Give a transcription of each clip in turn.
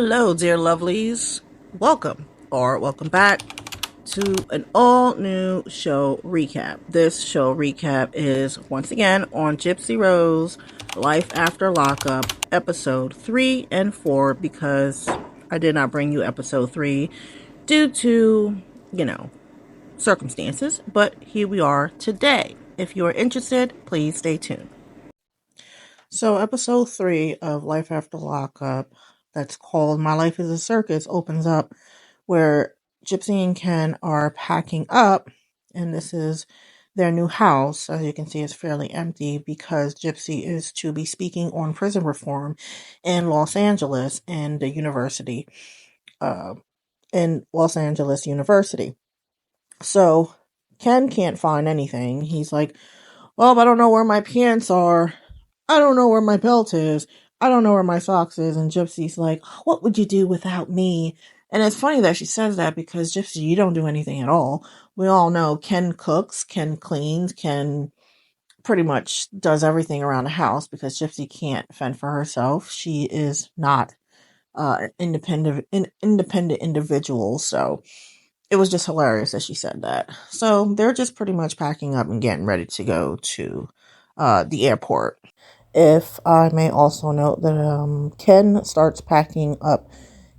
Hello, dear lovelies. Welcome back to an all new show recap. This show recap is once again on Gypsy Rose, Life After Lockup, episode 3 and 4, because I did not bring you episode 3 due to, circumstances, but here we are today. If you are interested, please stay tuned. So, episode 3 of Life After Lockup, that's called My Life is a Circus, opens up where Gypsy and Ken are packing up, and this is their new house. As you can see, it's fairly empty because Gypsy is to be speaking on prison reform in Los Angeles and the university, in Los Angeles University. So, Ken can't find anything. He's like, well, I don't know where my pants are. I don't know where my belt is. I don't know where my socks is. And Gypsy's like, what would you do without me? And it's funny that she says that because Gypsy, you don't do anything at all. We all know Ken cooks, Ken cleans, Ken pretty much does everything around the house because Gypsy can't fend for herself. She is not an independent individual. So it was just hilarious that she said that. So they're just pretty much packing up and getting ready to go to the airport. If I may also note that Ken starts packing up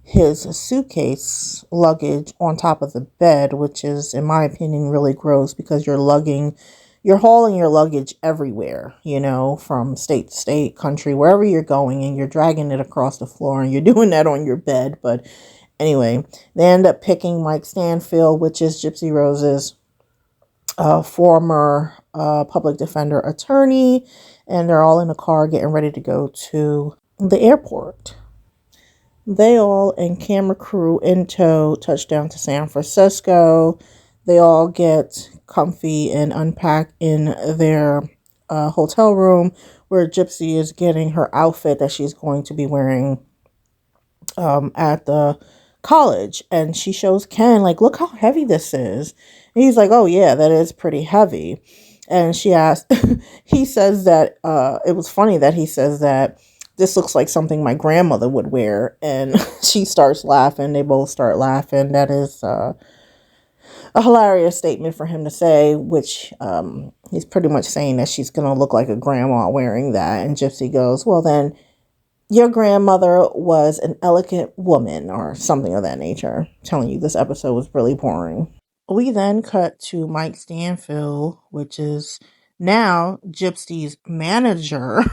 his suitcase luggage on top of the bed, which is, in my opinion, really gross because you're hauling your luggage everywhere, from state to state, country, wherever you're going, and you're dragging it across the floor, and you're doing that on your bed. But anyway, they end up picking Mike Stanfield, which is Gypsy Rose's former public defender attorney, and they're all in a car getting ready to go to the airport. They all and camera crew in tow touch down to San Francisco. They all get comfy and unpack in their hotel room where Gypsy is getting her outfit that she's going to be wearing at the college. And she shows Ken, like, look how heavy this is. And he's like, oh yeah, that is pretty heavy. And she asked, he says that, it was funny that he says that this looks like something my grandmother would wear. And she starts laughing. They both start laughing. That is a hilarious statement for him to say, which he's pretty much saying that she's going to look like a grandma wearing that. And Gypsy goes, well then, your grandmother was an elegant woman or something of that nature. I'm telling you, this episode was really boring. We then cut to Mike Stanfield, which is now Gypsy's manager,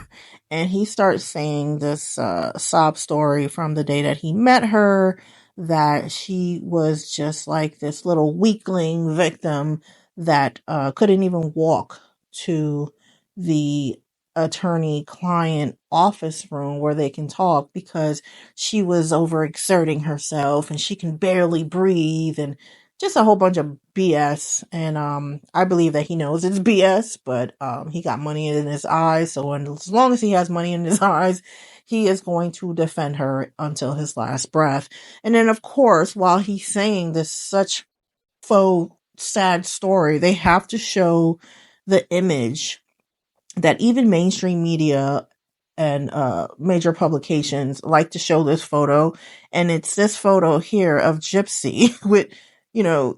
and he starts saying this sob story from the day that he met her, that she was just like this little weakling victim that couldn't even walk to the attorney-client office room where they can talk because she was overexerting herself and she can barely breathe and just a whole bunch of BS. And I believe that he knows it's BS, but he got money in his eyes, so as long as he has money in his eyes, he is going to defend her until his last breath. And then, of course, while he's saying this such faux sad story, they have to show the image that even mainstream media and major publications like to show this photo. And it's this photo here of Gypsy with,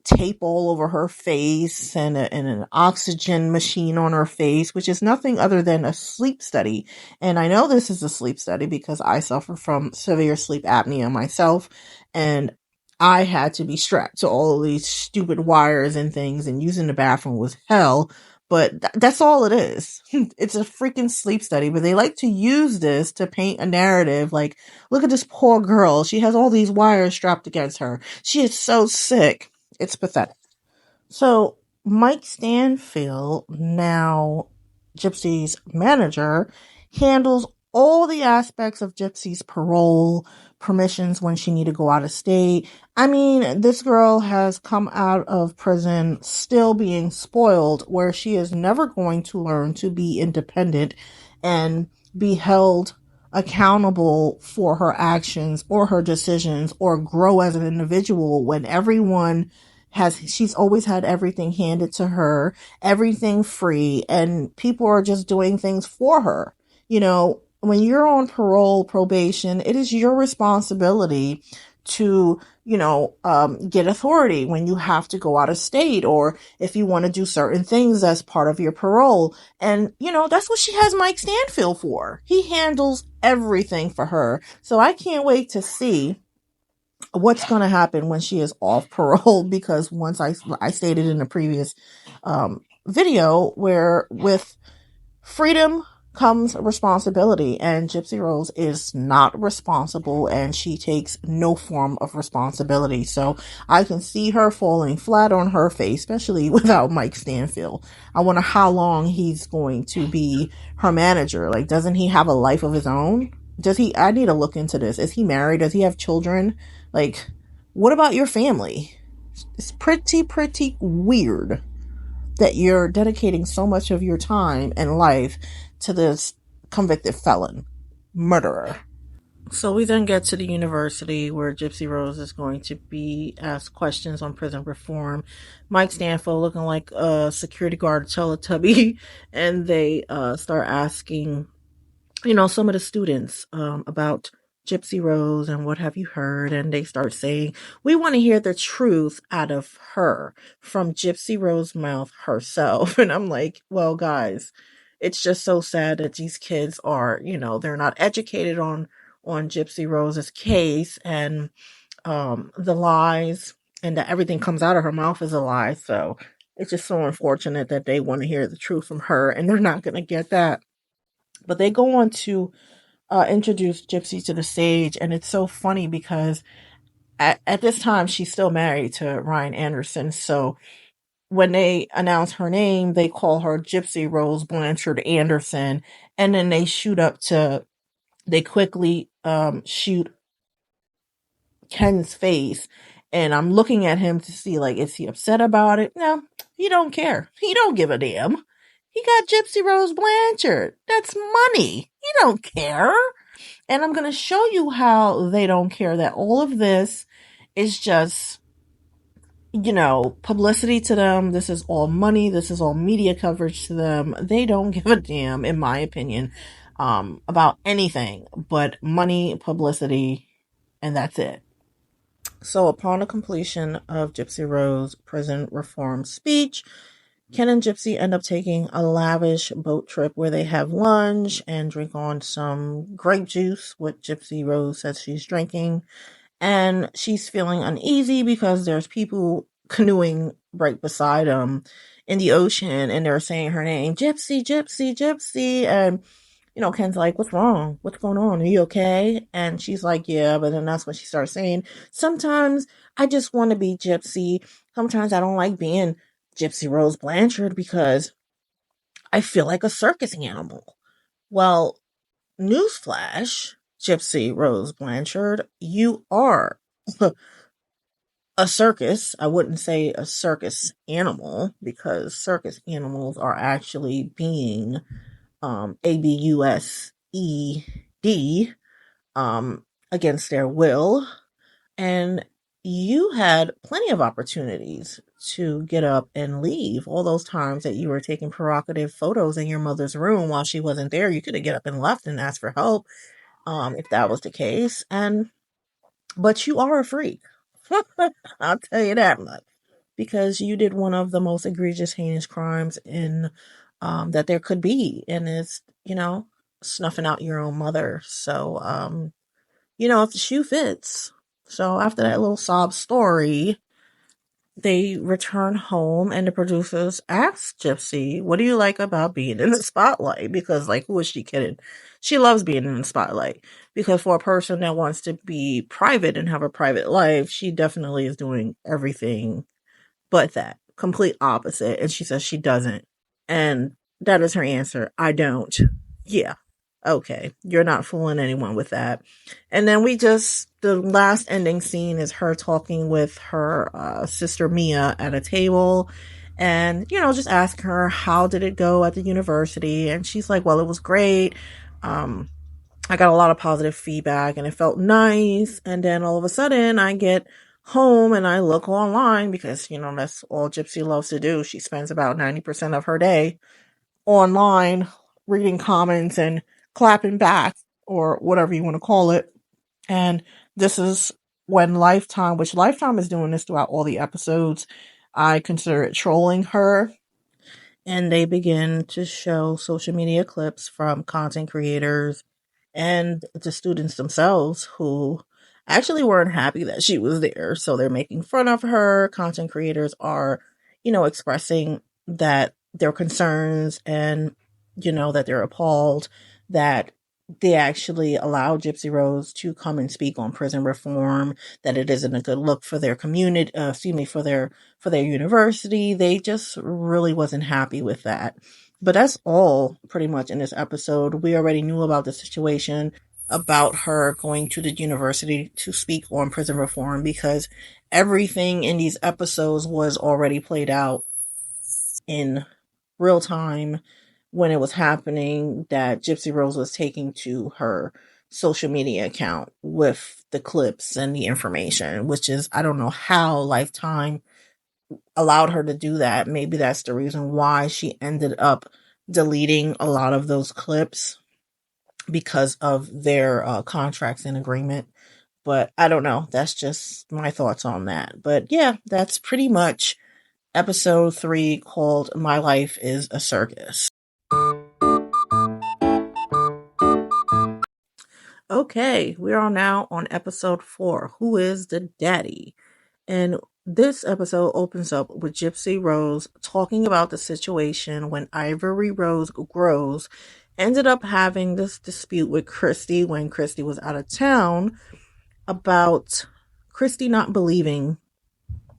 tape all over her face and an oxygen machine on her face, which is nothing other than a sleep study. And I know this is a sleep study because I suffer from severe sleep apnea myself. And I had to be strapped to all of these stupid wires and things, and using the bathroom was hell. But that's all it is. It's a freaking sleep study, but they like to use this to paint a narrative like, look at this poor girl. She has all these wires strapped against her. She is so sick. It's pathetic. So Mike Stanfield, now Gypsy's manager, handles all the aspects of Gypsy's parole, permissions when she need to go out of state. I mean, this girl has come out of prison still being spoiled, where she is never going to learn to be independent and be held accountable for her actions or her decisions or grow as an individual when she's always had everything handed to her, everything free, and people are just doing things for her. when you're on parole, probation, it is your responsibility to, get authority when you have to go out of state, or if you want to do certain things as part of your parole. And, that's what she has Mike Stanfield for. He handles everything for her. So I can't wait to see what's going to happen when she is off parole, because once I stated in the previous video, where with freedom comes responsibility, and Gypsy Rose is not responsible, and she takes no form of responsibility. So I can see her falling flat on her face, especially without Mike Stanfield. I wonder how long he's going to be her manager. Like, doesn't he have a life of his own? I need to look into this. Is he married? Does he have children? Like, what about your family? It's pretty weird that you're dedicating so much of your time and life to this convicted felon, murderer. So we then get to the university, where Gypsy Rose is going to be asked questions on prison reform. Mike Stanfield looking like a security guard Teletubby, and they start asking, some of the students about Gypsy Rose and what have you heard, and they start saying, we want to hear the truth out of her, from Gypsy Rose's mouth herself. And I'm like, well, guys, it's just so sad that these kids are, they're not educated on Gypsy Rose's case, and the lies, and that everything comes out of her mouth is a lie. So it's just so unfortunate that they want to hear the truth from her, and they're not going to get that. But they go on to introduce Gypsy to the stage, and it's so funny because at this time she's still married to Ryan Anderson. So when they announce her name, they call her Gypsy Rose Blanchard Anderson, and then they quickly shoot Ken's face, and I'm looking at him to see, like, is he upset about it? No, he don't care. He don't give a damn. He got Gypsy Rose Blanchard. That's money. He don't care. And I'm going to show you how they don't care, that all of this is just, publicity to them. This is all money. This is all media coverage to them. They don't give a damn, in my opinion, about anything but money, publicity, and that's it. So upon the completion of Gypsy Rose's prison reform speech, Ken and Gypsy end up taking a lavish boat trip where they have lunch and drink on some grape juice, what Gypsy Rose says she's drinking. And she's feeling uneasy because there's people canoeing right beside them in the ocean, and they're saying her name, Gypsy, Gypsy, Gypsy. And, Ken's like, what's wrong? What's going on? Are you okay? And she's like, yeah. But then that's when she starts saying, sometimes I just want to be Gypsy. Sometimes I don't like being Gypsy Rose Blanchard because I feel like a circus animal. Well, newsflash, Gypsy Rose Blanchard, you are a circus. I wouldn't say a circus animal, because circus animals are actually being abused against their will. And you had plenty of opportunities to get up and leave. All those times that you were taking provocative photos in your mother's room while she wasn't there, you could have get up and left and asked for help, if that was the case. But you are a freak. I'll tell you that much, because you did one of the most egregious, heinous crimes in that there could be, and it's snuffing out your own mother. So if the shoe fits. So after that little sob story, they return home, and the producers ask Gypsy, what do you like about being in the spotlight? Because, like, who is she kidding? She loves being in the spotlight, because for a person that wants to be private and have a private life, she definitely is doing everything but that. Complete opposite. And she says she doesn't. And that is her answer. I don't. Yeah. Okay. You're not fooling anyone with that. And then the last ending scene is her talking with her sister Mia at a table, and, just ask her, how did it go at the university? And she's like, well, it was great. I got a lot of positive feedback and it felt nice. And then all of a sudden I get home and I look online, because, that's all Gypsy loves to do. She spends about 90% of her day online reading comments and clapping back or whatever you want to call it. And this is when Lifetime, which Lifetime is doing this throughout all the episodes, I consider it trolling her. And they begin to show social media clips from content creators and the students themselves who actually weren't happy that she was there. So they're making fun of her. Content creators are, expressing that their concerns and, that they're appalled that they actually allowed Gypsy Rose to come and speak on prison reform, that it isn't a good look for their community, for their university. They just really wasn't happy with that. But that's all pretty much in this episode. We already knew about the situation about her going to the university to speak on prison reform because everything in these episodes was already played out in real time when it was happening, that Gypsy Rose was taking to her social media account with the clips and the information, which is, I don't know how Lifetime allowed her to do that. Maybe that's the reason why she ended up deleting a lot of those clips because of their contracts and agreement. But I don't know. That's just my thoughts on that. But yeah, that's pretty much episode 3, called My Life is a Circus. Okay, we are now on episode 4, Who is the Daddy? And this episode opens up with Gypsy Rose talking about the situation when Ivory Rose Grows ended up having this dispute with Christy when Christy was out of town, about Christy not believing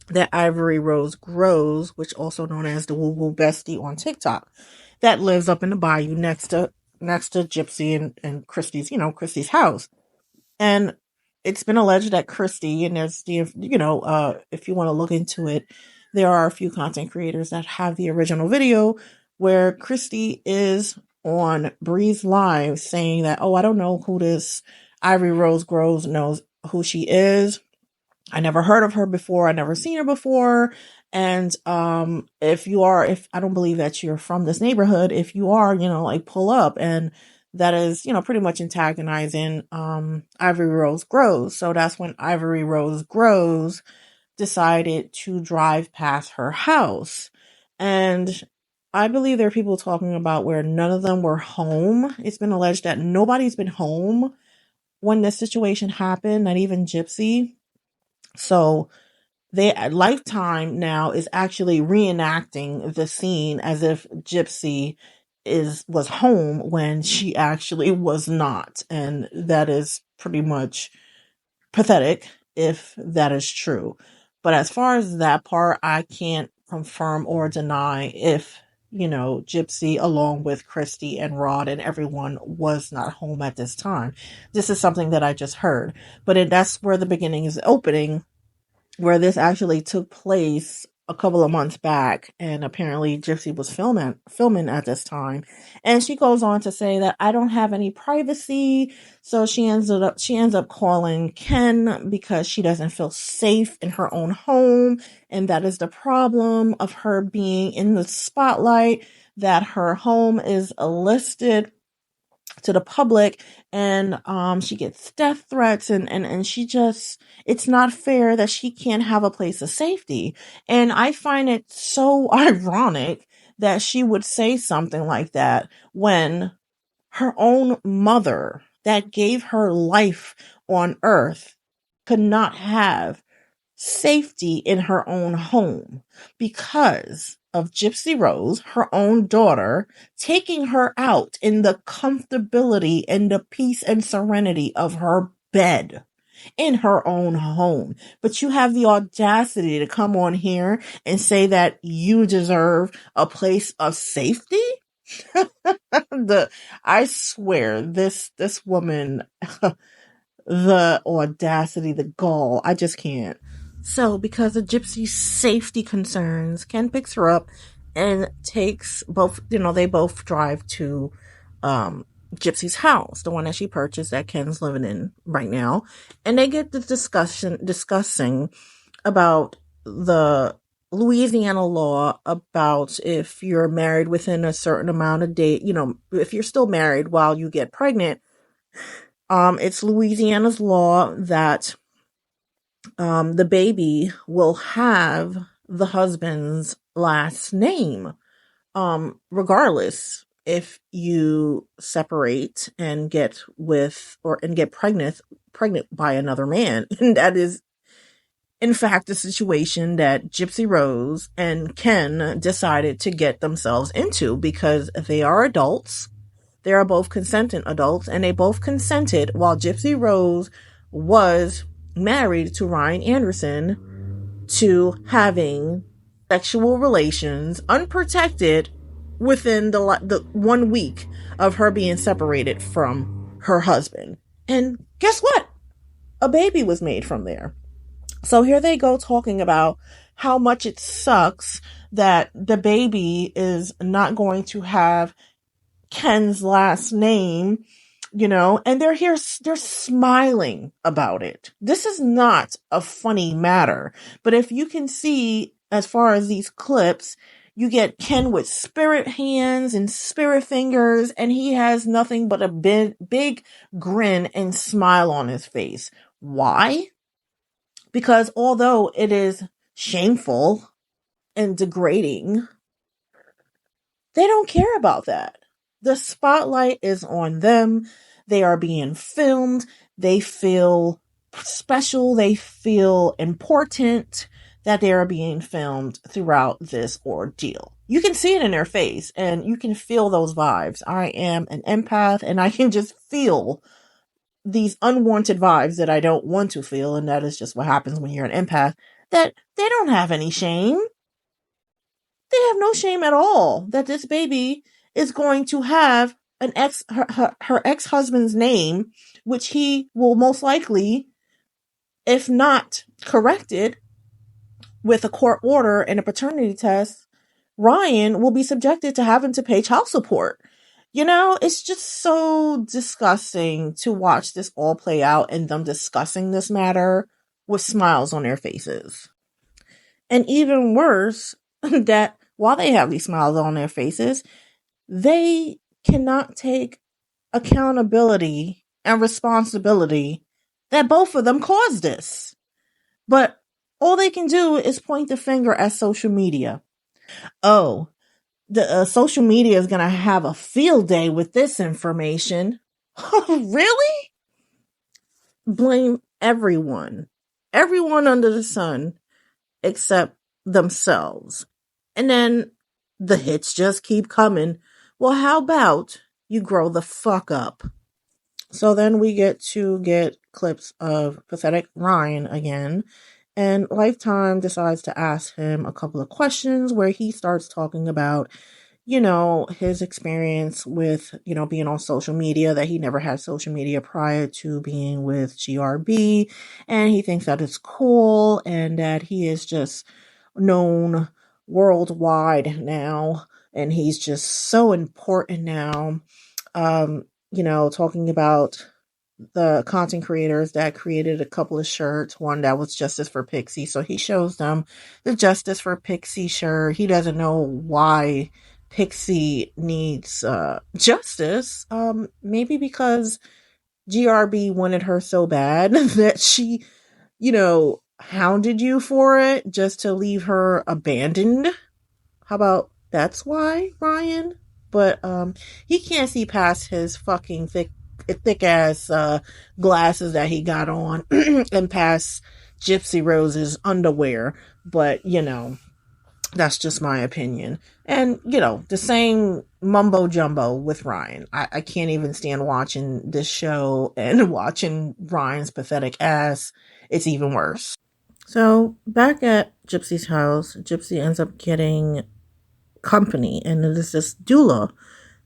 that Ivory Rose Grows, which also known as the Woo Woo Bestie on TikTok, that lives up in the bayou next to Gypsy and Christy's house. And it's been alleged that Christy, and there's if you want to look into it, there are a few content creators that have the original video where Christy is on Bree's Live saying that, oh, I don't know who this Ivory Rose Grows knows who she is. I never heard of her before. I never seen her before. And if I don't believe that you're from this neighborhood, if you are, pull up. And that is, pretty much antagonizing Ivory Rose Grows. So that's when Ivory Rose Grows decided to drive past her house. And I believe there are people talking about where none of them were home. It's been alleged that nobody's been home when this situation happened, not even Gypsy. So Lifetime now is actually reenacting the scene as if Gypsy was home when she actually was not. And that is pretty much pathetic if that is true. But as far as that part, I can't confirm or deny if, Gypsy, along with Christy and Rod and everyone, was not home at this time. This is something that I just heard. But that's where the beginning is opening, where this actually took place a couple of months back, and apparently Gypsy was filming at this time. And she goes on to say that I don't have any privacy, so she ends up calling Ken because she doesn't feel safe in her own home, and that is the problem of her being in the spotlight, that her home is listed to the public, and she gets death threats, and she just, it's not fair that she can't have a place of safety. And I find it so ironic that she would say something like that when her own mother that gave her life on earth could not have safety in her own home because of Gypsy Rose, her own daughter, taking her out in the comfortability and the peace and serenity of her bed in her own home. But you have the audacity to come on here and say that you deserve a place of safety? I swear, this woman, the audacity, the gall, I just can't. So, because of Gypsy's safety concerns, Ken picks her up and takes both, they both drive to Gypsy's house, the one that she purchased that Ken's living in right now. And they get the discussing about the Louisiana law about if you're married within a certain amount of days, if you're still married while you get pregnant, it's Louisiana's law that the baby will have the husband's last name, regardless if you separate and get pregnant by another man. And that is, in fact, the situation that Gypsy Rose and Ken decided to get themselves into because they are adults. They are both consentant adults, and they both consented while Gypsy Rose was married to Ryan Anderson to having sexual relations unprotected within the 1 week of her being separated from her husband. And guess what? A baby was made from there. So here they go talking about how much it sucks that the baby is not going to have Ken's last name, and they're smiling about it. This is not a funny matter, but if you can see, as far as these clips, you get Ken with spirit hands and spirit fingers, and he has nothing but a big grin and smile on his face. Why? Because although it is shameful and degrading, they don't care about that. The spotlight is on them. They are being filmed. They feel special. They feel important that they are being filmed throughout this ordeal. You can see it in their face and you can feel those vibes. I am an empath and I can just feel these unwanted vibes that I don't want to feel. And that is just what happens when you're an empath, that they don't have any shame. They have no shame at all that this baby is going to have her ex-husband's name, which he will most likely, if not corrected with a court order and a paternity test, Ryan will be subjected to having to pay child support. It's just so disgusting to watch this all play out and them discussing this matter with smiles on their faces. And even worse, that while they have these smiles on their faces, they cannot take accountability and responsibility that both of them caused this. But all they can do is point the finger at social media. Oh, the social media is going to have a field day with this information. Really? Blame everyone under the sun except themselves. And then the hits just keep coming. Well, how about you grow the fuck up? So then we get clips of pathetic Ryan again. And Lifetime decides to ask him a couple of questions where he starts talking about, his experience with, being on social media, that he never had social media prior to being with GRB. And he thinks that it's cool and that he is just known worldwide now. And he's just so important now. Talking about the content creators that created a couple of shirts, one that was Justice for Pixie. So he shows them the Justice for Pixie shirt. He doesn't know why Pixie needs justice. Maybe because GRB wanted her so bad that she, hounded you for it just to leave her abandoned. How about that's why, Ryan? But he can't see past his fucking thick ass glasses that he got on and past Gypsy Rose's underwear. But that's just my opinion. And the same mumbo jumbo with Ryan. I can't even stand watching this show and watching Ryan's pathetic ass. It's even worse. So back at Gypsy's house, Gypsy ends up getting company, and it is this doula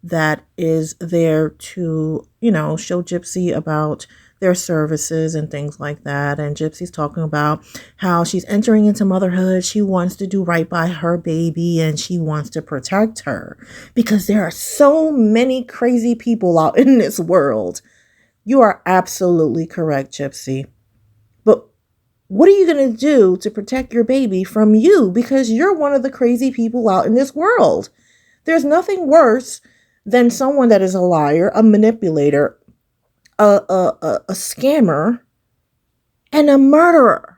that is there to, show Gypsy about their services and things like that. And Gypsy's talking about how she's entering into motherhood. She wants to do right by her baby and she wants to protect her because there are so many crazy people out in this world. You are absolutely correct, Gypsy. But What are you going to do to protect your baby from you? Because you're one of the crazy people out in this world. There's nothing worse than someone that is a liar, a manipulator, a scammer, and a murderer.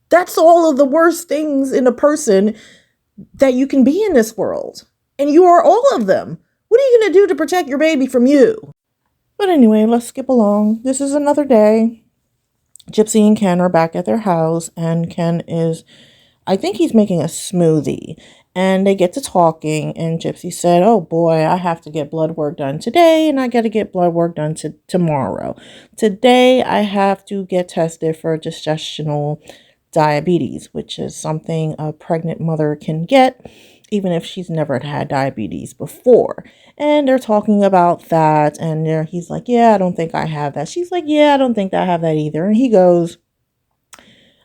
That's all of the worst things in a person that you can be in this world. And you are all of them. What are you going to do to protect your baby from you? But anyway, let's skip along. This is another day. Gypsy and Ken are back at their house, and Ken is, I think he's making a smoothie. And they get to talking, and Gypsy said, oh boy, I have to get blood work done today, and I got to get blood work done tomorrow. Today, I have to get tested for gestational diabetes, which is something a pregnant mother can get, even if she's never had diabetes before. And they're talking about that, and he's like, yeah, I don't think I have that. She's like, yeah, I don't think I have that either. And he goes,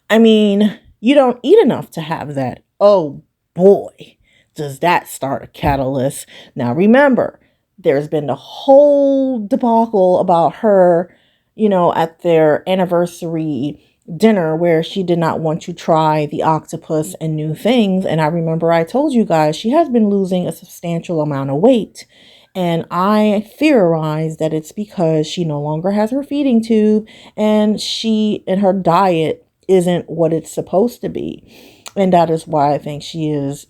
I mean, you don't eat enough to have that. Oh boy, does that start a catalyst. Now remember, there's been the whole debacle about her, at their anniversary dinner where she did not want to try the octopus and new things. And I remember I told you guys she has been losing a substantial amount of weight. And I theorize that it's because she no longer has her feeding tube and her diet isn't what it's supposed to be. And that is why I think she is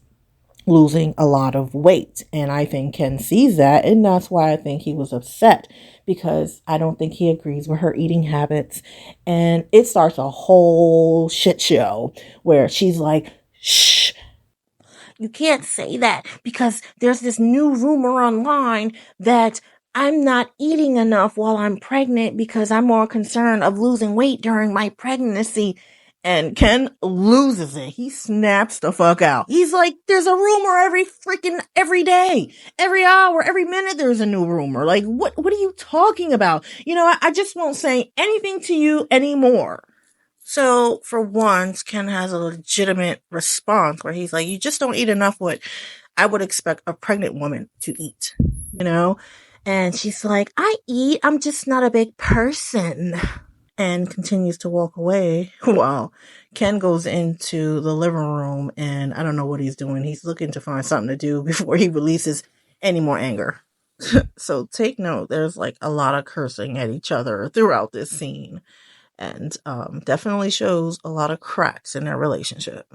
losing a lot of weight. And I think Ken sees that. And that's why I think he was upset, because I don't think he agrees with her eating habits. And it starts a whole shit show where she's like, shh, you can't say that because there's this new rumor online that I'm not eating enough while I'm pregnant because I'm more concerned of losing weight during my pregnancy. And Ken loses it. He snaps the fuck out. He's like, there's a rumor every day, every hour, every minute there's a new rumor. Like, what are you talking about? I just won't say anything to you anymore. So for once, Ken has a legitimate response where he's like, you just don't eat enough what I would expect a pregnant woman to eat, And she's like, I eat, I'm just not a big person. And continues to walk away while Ken goes into the living room, and I don't know what he's doing. He's looking to find something to do before he releases any more anger. So take note, there's like a lot of cursing at each other throughout this scene, and definitely shows a lot of cracks in their relationship.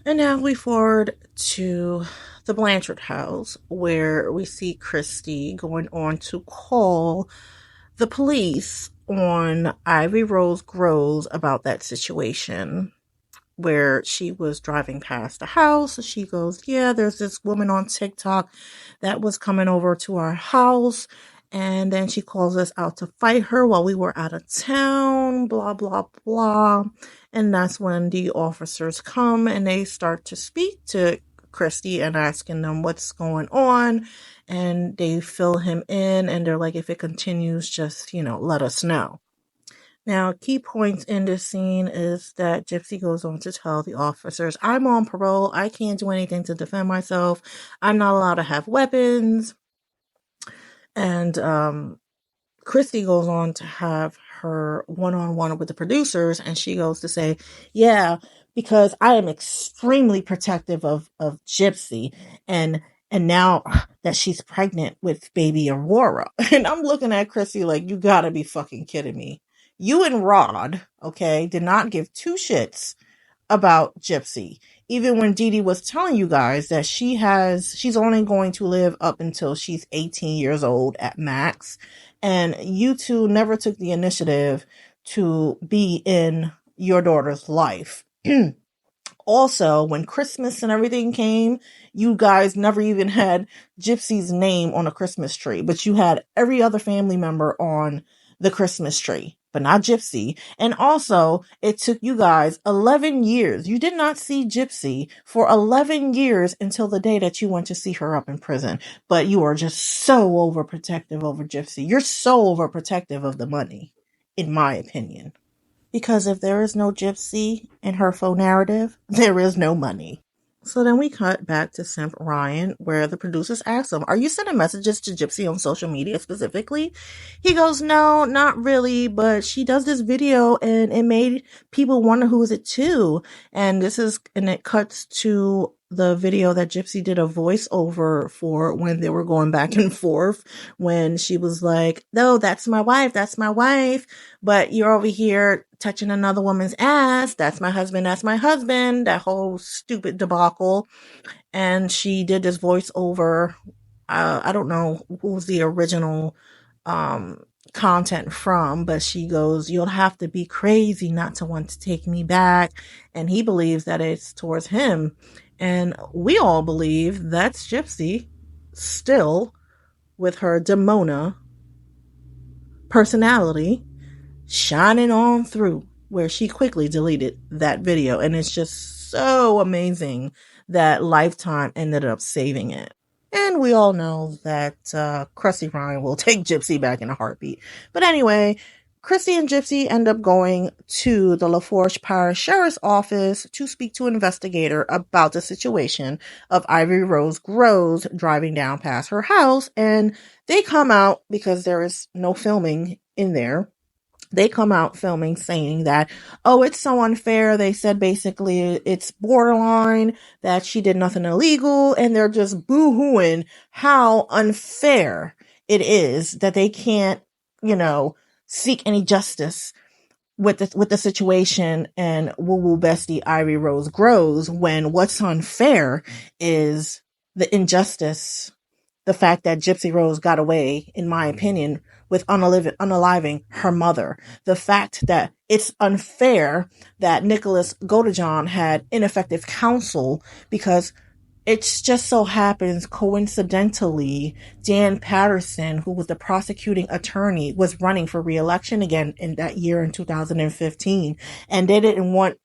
And now we forward to the Blanchard house, where we see Christy going on to call the police on Ivy Rose Groves about that situation where she was driving past the house. She goes, yeah, there's this woman on TikTok that was coming over to our house. And then she calls us out to fight her while we were out of town, blah, blah, blah. And that's when the officers come and they start to speak to Christy and asking them what's going on. And they fill him in and they're like, if it continues, just, let us know. Now, key points in this scene is that Gypsy goes on to tell the officers, I'm on parole. I can't do anything to defend myself. I'm not allowed to have weapons. And Christy goes on to have her one-on-one with the producers, and she goes to say, yeah, because I am extremely protective of Gypsy, and now that she's pregnant with baby Aurora. And I'm looking at Christy like, you gotta be fucking kidding me. You and Rod, okay, did not give two shits about Gypsy. Even when Dee Dee was telling you guys that she's only going to live up until she's 18 years old at max. And you two never took the initiative to be in your daughter's life. Also, when Christmas and everything came, you guys never even had Gypsy's name on a Christmas tree, but you had every other family member on the Christmas tree, but not Gypsy. And also, it took you guys 11 years. You did not see Gypsy for 11 years until the day that you went to see her up in prison. But you are just so overprotective over Gypsy. You're so overprotective of the money, in my opinion. Because if there is no Gypsy in her faux narrative, there is no money. So then we cut back to Simp Ryan, where the producers ask him, "Are you sending messages to Gypsy on social media specifically?" He goes, "No, not really, but she does this video and it made people wonder who is it to." And it cuts to the video that Gypsy did a voiceover for when they were going back and forth, when she was like, "No, that's my wife, that's my wife, but you're over here touching another woman's ass. That's my husband, that's my husband," that whole stupid debacle. And she did this voiceover. I don't know who was the original um, content from, but she goes, "You'll have to be crazy not to want to take me back." And he believes that it's towards him. And we all believe that's Gypsy still with her Demona personality shining on through, where she quickly deleted that video. And it's just so amazing that Lifetime ended up saving it. And we all know that Krusty Ryan will take Gypsy back in a heartbeat. But anyway, Chrissy and Gypsy end up going to the LaForge Parish Sheriff's Office to speak to an investigator about the situation of Ivy Rose Groves driving down past her house. And they come out, because there is no filming in there, they come out filming saying that, "Oh, it's so unfair." They said basically it's borderline, that she did nothing illegal, and they're just boo-hooing how unfair it is that they can't, seek any justice with the situation and woo-woo bestie Ivy Rose Groves, when what's unfair is the injustice, the fact that Gypsy Rose got away, in my opinion, with unaliving her mother. The fact that it's unfair that Nicholas Godejohn had ineffective counsel, because it's just so happens, coincidentally, Dan Patterson, who was the prosecuting attorney, was running for re-election again in that year in 2015. And they didn't want,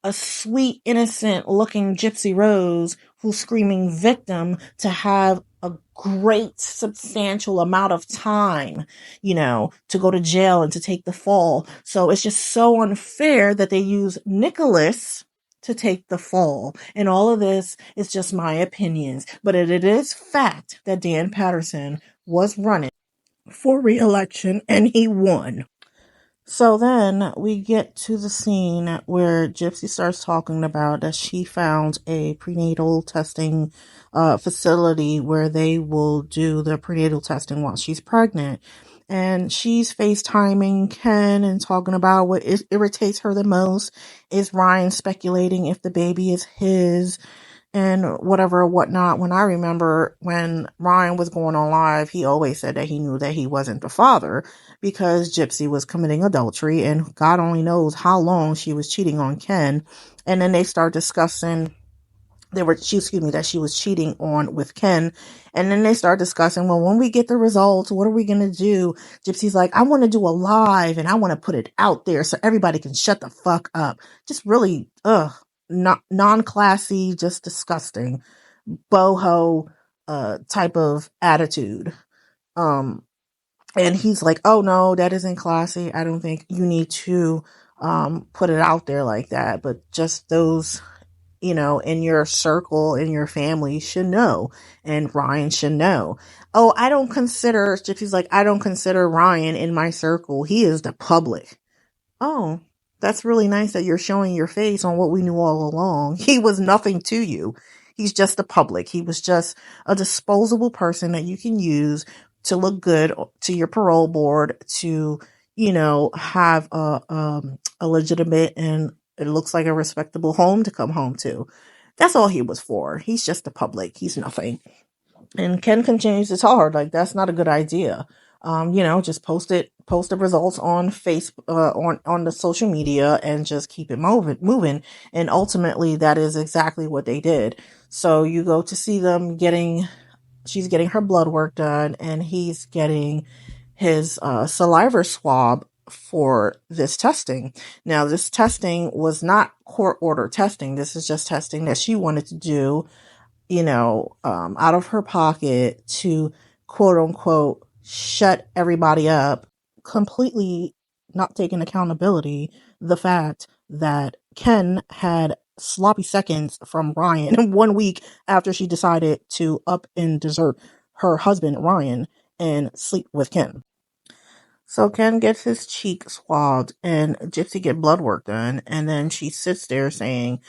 a sweet, innocent looking Gypsy Rose who's screaming victim to have a great substantial amount of time, to go to jail and to take the fall. So it's just so unfair that they use Nicholas to take the fall. And all of this is just my opinions, but it is fact that Dan Patterson was running for re-election and he won. So then we get to the scene where Gypsy starts talking about that she found a prenatal testing facility where they will do the prenatal testing while she's pregnant. And she's FaceTiming Ken and talking about what irritates her the most is Ryan speculating if the baby is his and whatever, whatnot. When I remember when Ryan was going on live, he always said that he knew that he wasn't the father because Gypsy was committing adultery and God only knows how long she was cheating on Ken. And then they start discussing that she was cheating on with Ken. And then they start discussing, well, when we get the results, what are we going to do? Gypsy's like, "I want to do a live and I want to put it out there so everybody can shut the fuck up." Just really, not non-classy, just disgusting, boho, type of attitude. And he's like, "Oh no, that isn't classy. I don't think you need to, put it out there like that. But just those, in your circle, in your family should know. And Ryan should know." "Oh, Gypsy's like, I don't consider Ryan in my circle. He is the public." "Oh, that's really nice that you're showing your face on what we knew all along. He was nothing to you. He's just the public. He was just a disposable person that you can use to look good to your parole board, to, have a legitimate and it looks like a respectable home to come home to. That's all he was for. He's just the public. He's nothing." And Ken continues to tell her, like, that's not a good idea. Just post the results on Facebook, on the social media and just keep it moving. And ultimately that is exactly what they did. So you go to see them she's getting her blood work done and he's getting his saliva swab for this testing. Now, this testing was not court order testing. This is just testing that she wanted to do, out of her pocket to quote unquote shut everybody up, completely not taking accountability the fact that Ken had sloppy seconds from Ryan 1 week after she decided to up and desert her husband, Ryan, and sleep with Ken. So Ken gets his cheek swabbed and Gypsy get blood work done. And then she sits there saying,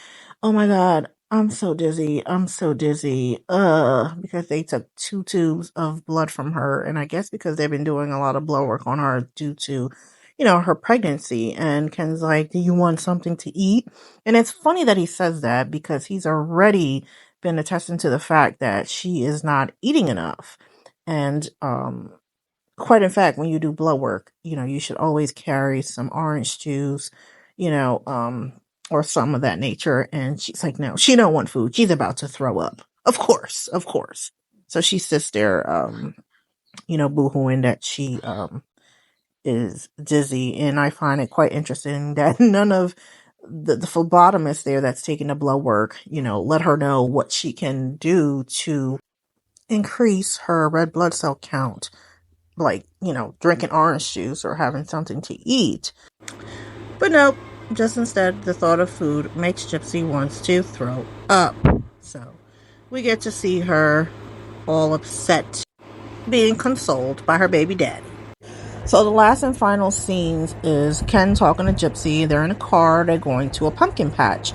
"Oh my God, I'm so dizzy. I'm so dizzy." Because they took 2 tubes of blood from her. And I guess because they've been doing a lot of blood work on her due to, her pregnancy. And Ken's like, "Do you want something to eat?" And it's funny that he says that because he's already been attesting to the fact that she is not eating enough. And, quite in fact, when you do blood work, you should always carry some orange juice, or some of that nature. And she's like, no, she don't want food. She's about to throw up. Of course, of course. So she sits there, boohooing that she, is dizzy. And I find it quite interesting that none of the phlebotomist there that's taking the blood work, let her know what she can do to increase her red blood cell count, like, drinking orange juice or having something to eat. But nope, just instead, the thought of food makes Gypsy wants to throw up. So we get to see her all upset, being consoled by her baby daddy. So the last and final scenes is Ken talking to Gypsy. They're in a car. They're going to a pumpkin patch.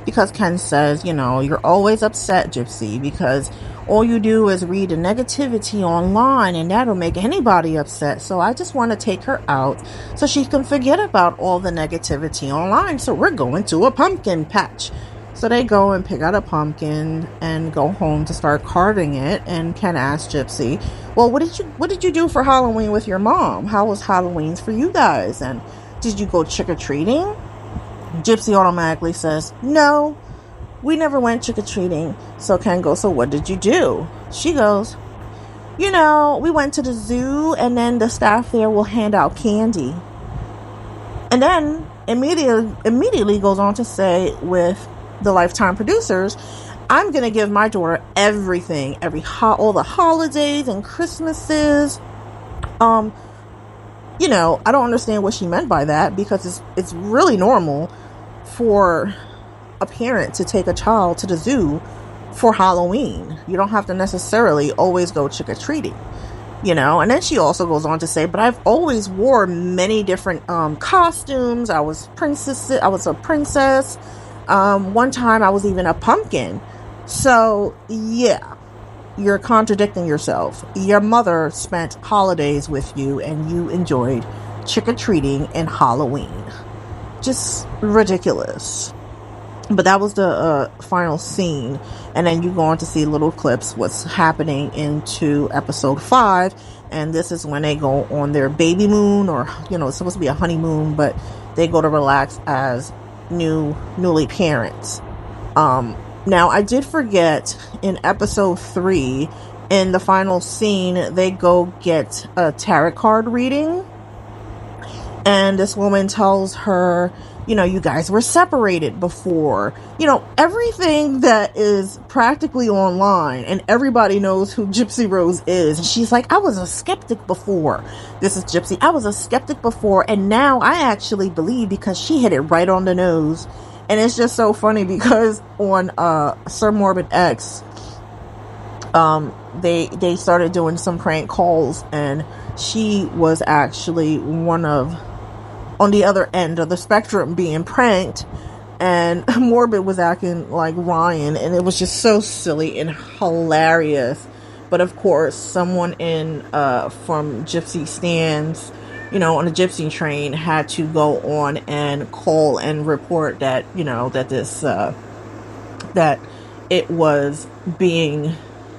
Because Ken says, you're always upset, Gypsy, because all you do is read the negativity online and that'll make anybody upset. So I just want to take her out so she can forget about all the negativity online. So we're going to a pumpkin patch. So they go and pick out a pumpkin and go home to start carving it. And Ken asks Gypsy, "Well, what did you do for Halloween with your mom? How was Halloween's for you guys? And did you go trick-or-treating?" Gypsy automatically says, "No, we never went trick-or-treating." So Ken goes, "So what did you do?" She goes, "We went to the zoo and then the staff there will hand out candy." And then immediately goes on to say with the Lifetime producers, "I'm going to give my daughter everything, all the holidays and Christmases." I don't understand what she meant by that, because it's really normal for a parent to take a child to the zoo for Halloween. You don't have to necessarily always go trick-or-treating, and then she also goes on to say, "But I've always wore many different costumes. I was a princess. One time I was even a pumpkin." So yeah, you're contradicting yourself. Your mother spent holidays with you and you enjoyed trick-or-treating and Halloween. Just ridiculous. But that was the final scene. And then you go on to see little clips what's happening into episode 5. And this is when they go on their baby moon, or, it's supposed to be a honeymoon, but they go to relax as newly parents. Now, I did forget, in episode 3, in the final scene, they go get a tarot card reading. And this woman tells her, you guys were separated before. Everything that is practically online, and everybody knows who Gypsy Rose is. And she's like, "I was a skeptic before." This is Gypsy. "I was a skeptic before, and now I actually believe," because she hit it right on the nose. And it's just so funny because on Sir Morbid X, they started doing some prank calls, and she was actually on the other end of the spectrum being pranked, and Morbid was acting like Ryan, and it was just so silly and hilarious. But of course, someone from Gypsy Stands, on the Gypsy train, had to go on and call and report that, that it was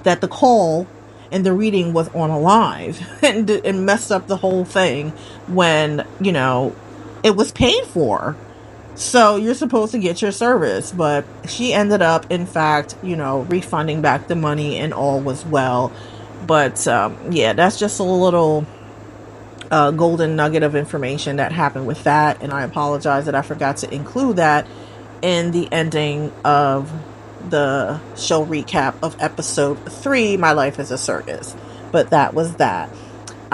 that the call and the reading was on a live, and it messed up the whole thing when, it was paid for. So you're supposed to get your service, but she ended up, in fact, refunding back the money, and all was well. But yeah, that's just a little golden nugget of information that happened with that, and I apologize that I forgot to include that in the ending of the show recap of episode 3, My Life as a Circus. But that was that.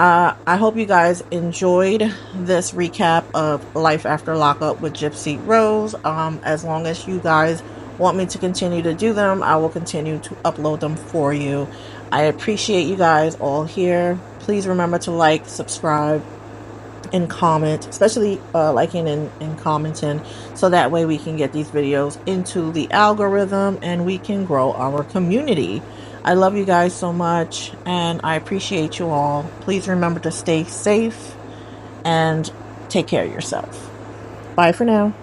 I hope you guys enjoyed this recap of Life After Lockup with Gypsy Rose. As long as you guys want me to continue to do them, I will continue to upload them for you. I appreciate you guys all here. Please remember to like, subscribe, and comment, especially liking and commenting, so that way we can get these videos into the algorithm and we can grow our community. I love you guys so much and I appreciate you all. Please remember to stay safe and take care of yourself. Bye for now.